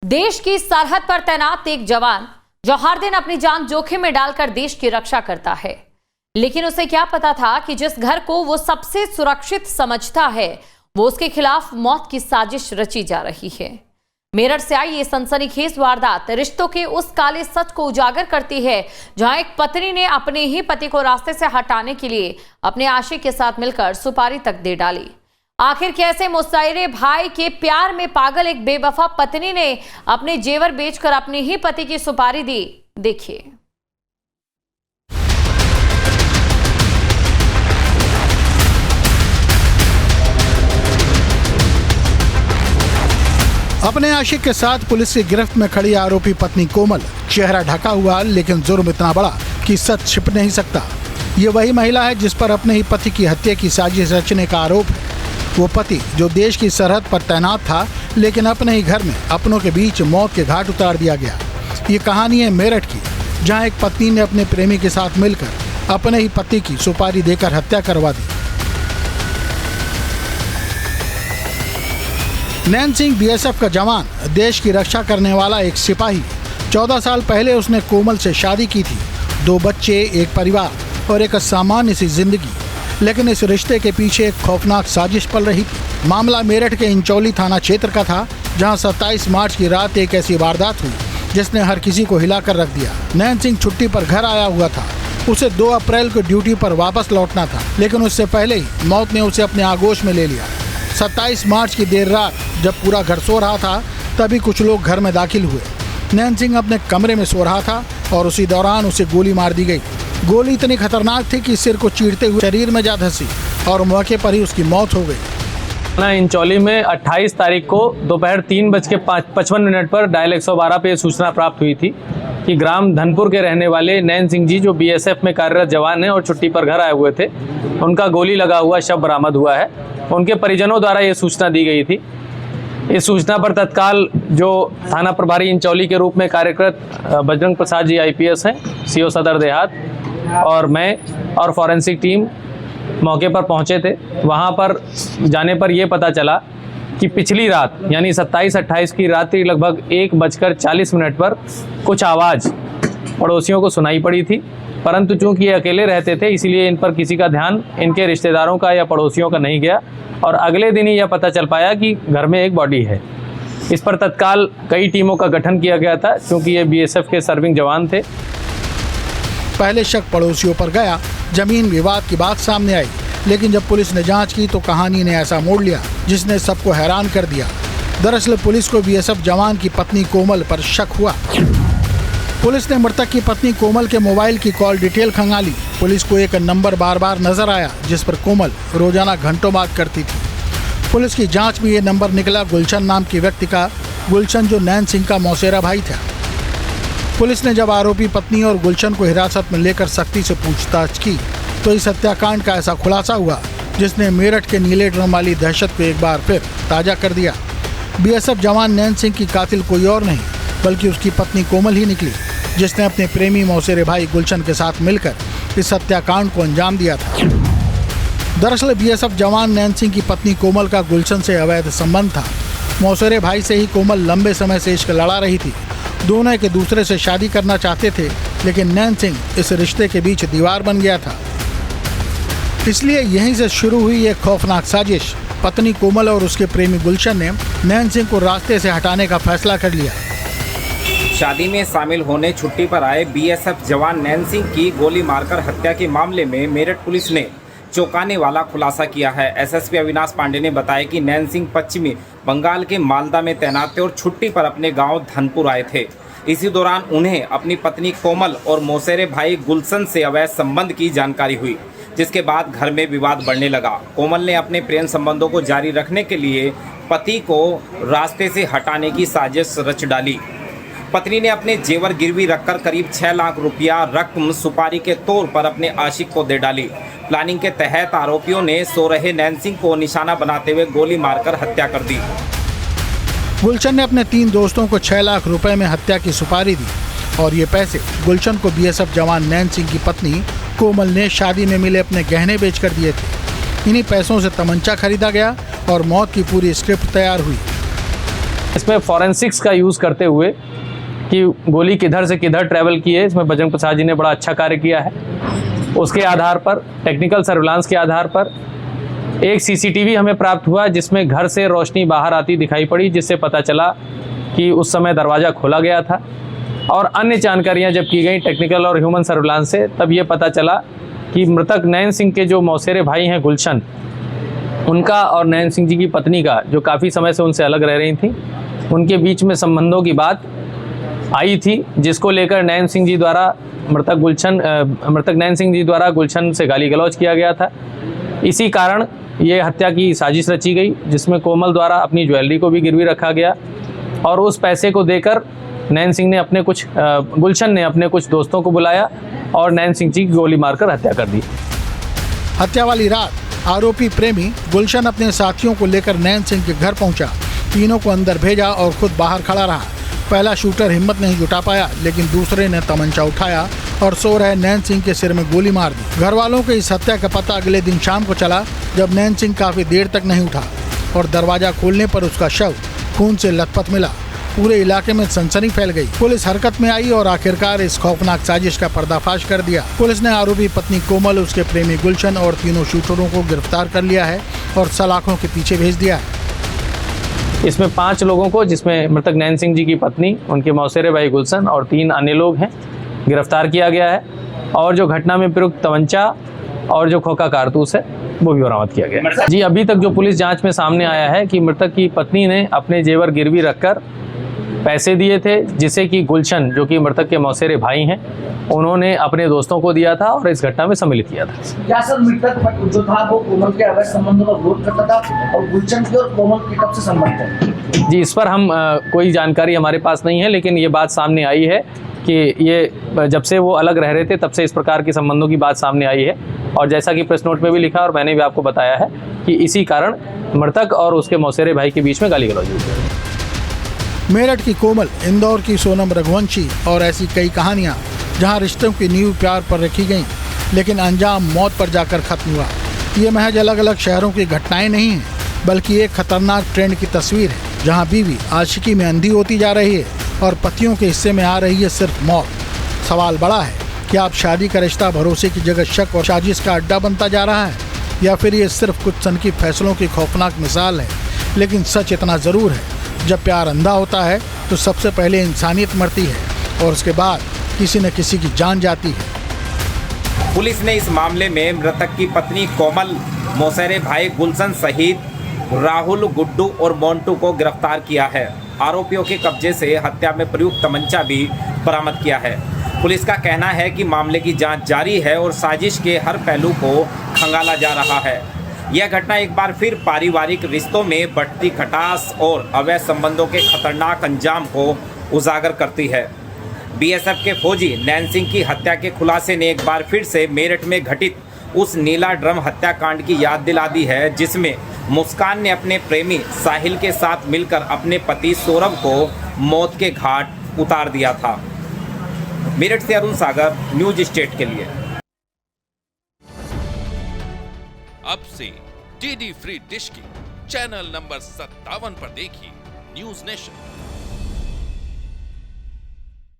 देश की सरहद पर तैनात एक जवान जो हर दिन अपनी जान जोखिम में डालकर देश की रक्षा करता है, लेकिन उसे क्या पता था कि जिस घर को वो सबसे सुरक्षित समझता है वो उसके खिलाफ मौत की साजिश रची जा रही है। मेरठ से आई ये सनसनीखेज वारदात रिश्तों के उस काले सच को उजागर करती है, जहां एक पत्नी ने अपने ही पति को रास्ते से हटाने के लिए अपने आशिक के साथ मिलकर सुपारी तक दे डाली। आखिर कैसे मुसैरे भाई के प्यार में पागल एक बेवफा पत्नी ने अपने जेवर बेचकर अपने ही पति की सुपारी दी, देखिए। अपने आशिक के साथ पुलिस की गिरफ्त में खड़ी आरोपी पत्नी कोमल, चेहरा ढका हुआ लेकिन जुर्म इतना बड़ा कि सच छिप नहीं सकता। ये वही महिला है जिस पर अपने ही पति की हत्या की साजिश रचने का आरोप है। वो पति जो देश की सरहद पर तैनात था, लेकिन अपने ही घर में अपनों के बीच मौत के घाट उतार दिया गया। ये कहानी है मेरठ की, जहां एक पत्नी ने अपने प्रेमी के साथ मिलकर अपने ही पति की सुपारी देकर हत्या करवा दी। नैन सिंह बीएसएफ का जवान, देश की रक्षा करने वाला एक सिपाही। 14 साल पहले उसने कोमल से शादी की थी, 2 बच्चे, एक परिवार और एक सामान्य सी जिंदगी। लेकिन इस रिश्ते के पीछे एक खौफनाक साजिश पल रही थी। मामला मेरठ के इंचौली थाना क्षेत्र का था, जहां 27 मार्च की रात एक ऐसी वारदात हुई जिसने हर किसी को हिलाकर रख दिया। नैन सिंह छुट्टी पर घर आया हुआ था। उसे 2 अप्रैल को ड्यूटी पर वापस लौटना था, लेकिन उससे पहले ही मौत ने उसे अपने आगोश में ले लिया। 27 मार्च की देर रात जब पूरा घर सो रहा था, तभी कुछ लोग घर में दाखिल हुए। नैन सिंह अपने कमरे में सो रहा था और उसी दौरान उसे गोली मार दी गई। गोली इतनी खतरनाक थी कि सिर को चीरते हुए शरीर में जा धंसी और मौके पर ही उसकी मौत हो गई। इंचौली में 28 तारीख को दोपहर 3:55 पर डायल 112 पे सूचना प्राप्त हुई थी कि ग्राम धनपुर के रहने वाले नैन सिंह जी, जो बीएसएफ में कार्यरत जवान हैं और छुट्टी पर घर आए हुए थे, उनका गोली लगा हुआ शव बरामद हुआ है। उनके परिजनों द्वारा ये सूचना दी गई थी। इस सूचना पर तत्काल जो थाना प्रभारी इंचौली के रूप में कार्यरत बजरंग प्रसाद जी IPS हैं, CO सदर देहात, और मैं और फॉरेंसिक टीम मौके पर पहुंचे थे। वहां पर जाने पर यह पता चला कि पिछली रात यानी 27-28 की रात्रि लगभग 1:40 पर कुछ आवाज़ पड़ोसियों को सुनाई पड़ी थी, परंतु चूंकि ये अकेले रहते थे इसीलिए इन पर किसी का ध्यान इनके रिश्तेदारों का या पड़ोसियों का नहीं गया, और अगले दिन ही यह पता चल पाया कि घर में एक बॉडी है। इस पर तत्काल कई टीमों का गठन किया गया था, क्योंकि ये BSF के सर्विंग जवान थे। पहले शक पड़ोसियों पर गया, जमीन विवाद की बात सामने आई, लेकिन जब पुलिस ने जांच की तो कहानी ने ऐसा मोड़ लिया जिसने सबको हैरान कर दिया। दरअसल पुलिस को BSF जवान की पत्नी कोमल पर शक हुआ। पुलिस ने मृतक की पत्नी कोमल के मोबाइल की कॉल डिटेल खंगाली। पुलिस को एक नंबर बार बार नजर आया जिस पर कोमल रोजाना घंटों बात करती थी। पुलिस की जांच में ये नंबर निकला गुलशन नाम के व्यक्ति का, गुलशन जो नैन सिंह का मौसेरा भाई था। पुलिस ने जब आरोपी पत्नी और गुलशन को हिरासत में लेकर सख्ती से पूछताछ की तो इस हत्याकांड का ऐसा खुलासा हुआ जिसने मेरठ के नीले ड्रम वाली दहशत को एक बार फिर ताजा कर दिया। BSF जवान नैन सिंह की कातिल कोई और नहीं बल्कि उसकी पत्नी कोमल ही निकली, जिसने अपने प्रेमी मौसेरे भाई गुलशन के साथ मिलकर इस हत्याकांड को अंजाम दिया था। दरअसल BSF जवान नैन सिंह की पत्नी कोमल का गुलशन से अवैध संबंध था। मौसेरे भाई से ही कोमल लंबे समय से इश्क लड़ा रही थी। दोनों एक दूसरे से शादी करना चाहते थे, लेकिन नैन सिंह इस रिश्ते के बीच दीवार बन गया था। इसलिए यहीं से शुरू हुई एक खौफनाक साजिश। पत्नी कोमल और उसके प्रेमी गुलशन ने नैन सिंह को रास्ते से हटाने का फैसला कर लिया। शादी में शामिल होने छुट्टी पर आए BSF जवान नैन सिंह की गोली मारकर हत्या के मामले में मेरठ पुलिस ने चौंकाने वाला खुलासा किया है। SSP अविनाश पांडे ने बताया कि नैन सिंह पश्चिमी बंगाल के मालदा में तैनात थे और छुट्टी पर अपने गांव धनपुर आए थे। इसी दौरान उन्हें अपनी पत्नी कोमल और मौसेरे भाई गुलशन से अवैध संबंध की जानकारी हुई, जिसके बाद घर में विवाद बढ़ने लगा। कोमल ने अपने प्रेम संबंधों को जारी रखने के लिए पति को रास्ते से हटाने की साजिश रच डाली। पत्नी ने अपने जेवर गिरवी रखकर करीब 6 लाख रुपया रकम सुपारी के तौर पर अपने आशिक को दे डाली। प्लानिंग के तहत आरोपियों ने सो रहे नैन सिंह को निशाना बनाते हुए गोली मारकर हत्या कर दी। गुलशन ने अपने 3 दोस्तों को 6 लाख रुपए में हत्या की सुपारी दी और ये पैसे गुलशन को BSF जवान नैन सिंह की पत्नी कोमल ने शादी में मिले अपने गहने बेचकर दिए थे। इन्हीं पैसों से तमंचा खरीदा गया और मौत की पूरी स्क्रिप्ट तैयार हुई। इसमें फॉरेंसिक्स का यूज़ करते हुए कि गोली किधर से किधर ट्रैवल की है, इसमें बजरंग प्रसाद जी ने बड़ा अच्छा कार्य किया है। उसके आधार पर, टेक्निकल सर्विलांस के आधार पर एक सीसीटीवी हमें प्राप्त हुआ जिसमें घर से रोशनी बाहर आती दिखाई पड़ी, जिससे पता चला कि उस समय दरवाज़ा खोला गया था। और अन्य जानकारियां जब की गई टेक्निकल और ह्यूमन सर्विलांस से, तब ये पता चला कि मृतक नैन सिंह के जो मौसेरे भाई हैं गुलशन, उनका और नैन सिंह जी की पत्नी का, जो काफ़ी समय से उनसे अलग रह रही थी, उनके बीच में संबंधों की बात आई थी, जिसको लेकर नैन सिंह जी द्वारा मृतक नैन सिंह जी द्वारा गुलशन से गाली गलौज किया गया था। इसी कारण ये हत्या की साजिश रची गई, जिसमें कोमल द्वारा अपनी ज्वेलरी को भी गिरवी रखा गया और उस पैसे को देकर नैन सिंह ने गुलशन ने अपने कुछ दोस्तों को बुलाया और नैन सिंह जी की गोली मारकर हत्या कर दी। हत्या वाली रात आरोपी प्रेमी गुलशन अपने साथियों को लेकर नैन सिंह के घर पहुंचा। तीनों को अंदर भेजा और खुद बाहर खड़ा रहा। पहला शूटर हिम्मत नहीं जुटा पाया, लेकिन दूसरे ने तमंचा उठाया और सो रहे नैन सिंह के सिर में गोली मार दी। घर वालों को इस हत्या का पता अगले दिन शाम को चला, जब नैन सिंह काफी देर तक नहीं उठा और दरवाजा खोलने पर उसका शव खून से लथपथ मिला। पूरे इलाके में सनसनी फैल गई। पुलिस हरकत में आई और आखिरकार इस खौफनाक साजिश का पर्दाफाश कर दिया। पुलिस ने आरोपी पत्नी कोमल, उसके प्रेमी गुलशन और तीनों शूटरों को गिरफ्तार कर लिया है और सलाखों के पीछे भेज दिया है। इसमें 5 लोगों को, जिसमें मृतक नैन सिंह जी की पत्नी, उनके मौसेरे भाई गुलशन और 3 अन्य लोग हैं, गिरफ्तार किया गया है। और जो घटना में प्रयुक्त तमंचा और जो खोखा कारतूस है वो भी बरामद किया गया है। जी, अभी तक जो पुलिस जांच में सामने आया है कि मृतक की पत्नी ने अपने जेवर गिरवी रखकर पैसे दिए थे, जिसे कि गुलशन, जो कि मृतक के मौसेरे भाई हैं, उन्होंने अपने दोस्तों को दिया था और इस घटना में सम्मिलित किया था। क्या सर मृतक जो था वो कोमल के अवैध संबंधों का विरोध करता था और गुलशन के और कोमल के कब से संबंध है? जी, इस पर हम कोई जानकारी हमारे पास नहीं है, लेकिन ये बात सामने आई है कि ये जब से वो अलग रह रहे थे तब से इस प्रकार के संबंधों की बात सामने आई है। और जैसा कि प्रेस नोट में भी लिखा और मैंने भी आपको बताया है कि इसी कारण मृतक और उसके मौसेरे भाई के बीच में गाली गलौज हुई है। मेरठ की कोमल, इंदौर की सोनम रघुवंशी और ऐसी कई कहानियां जहां रिश्तों की नींव प्यार पर रखी गईं, लेकिन अंजाम मौत पर जाकर खत्म हुआ। ये महज अलग अलग शहरों की घटनाएं नहीं हैं, बल्कि एक खतरनाक ट्रेंड की तस्वीर है, जहां बीवी आशिकी में अंधी होती जा रही है और पतियों के हिस्से में आ रही है सिर्फ मौत। सवाल बड़ा है कि आप शादी का रिश्ता भरोसे की जगह शक और साजिश का अड्डा बनता जा रहा है, या फिर ये सिर्फ कुछ सनकी फैसलों की खौफनाक मिसाल है। लेकिन सच इतना जरूर है, जब प्यार अंधा होता है तो सबसे पहले इंसानियत मरती है और उसके बाद किसी न किसी की जान जाती है। पुलिस ने इस मामले में मृतक की पत्नी कोमल, मौसेरे भाई गुलशन सहित राहुल, गुड्डू और मोन्टू को गिरफ्तार किया है। आरोपियों के कब्जे से हत्या में प्रयुक्त तमंचा भी बरामद किया है। पुलिस का कहना है कि मामले की जांच जारी है और साजिश के हर पहलू को खंगाला जा रहा है। यह घटना एक बार फिर पारिवारिक रिश्तों में बढ़ती खटास और अवैध संबंधों के खतरनाक अंजाम को उजागर करती है। बीएसएफ के फौजी नैन सिंह की हत्या के खुलासे ने एक बार फिर से मेरठ में घटित उस नीला ड्रम हत्याकांड की याद दिला दी है, जिसमें मुस्कान ने अपने प्रेमी साहिल के साथ मिलकर अपने पति सौरभ को मौत के घाट उतार दिया था। मेरठ से अरुण सागर, न्यूज स्टेट के लिए। अब से डीडी फ्री डिश की चैनल नंबर 57 पर देखिए न्यूज नेशन।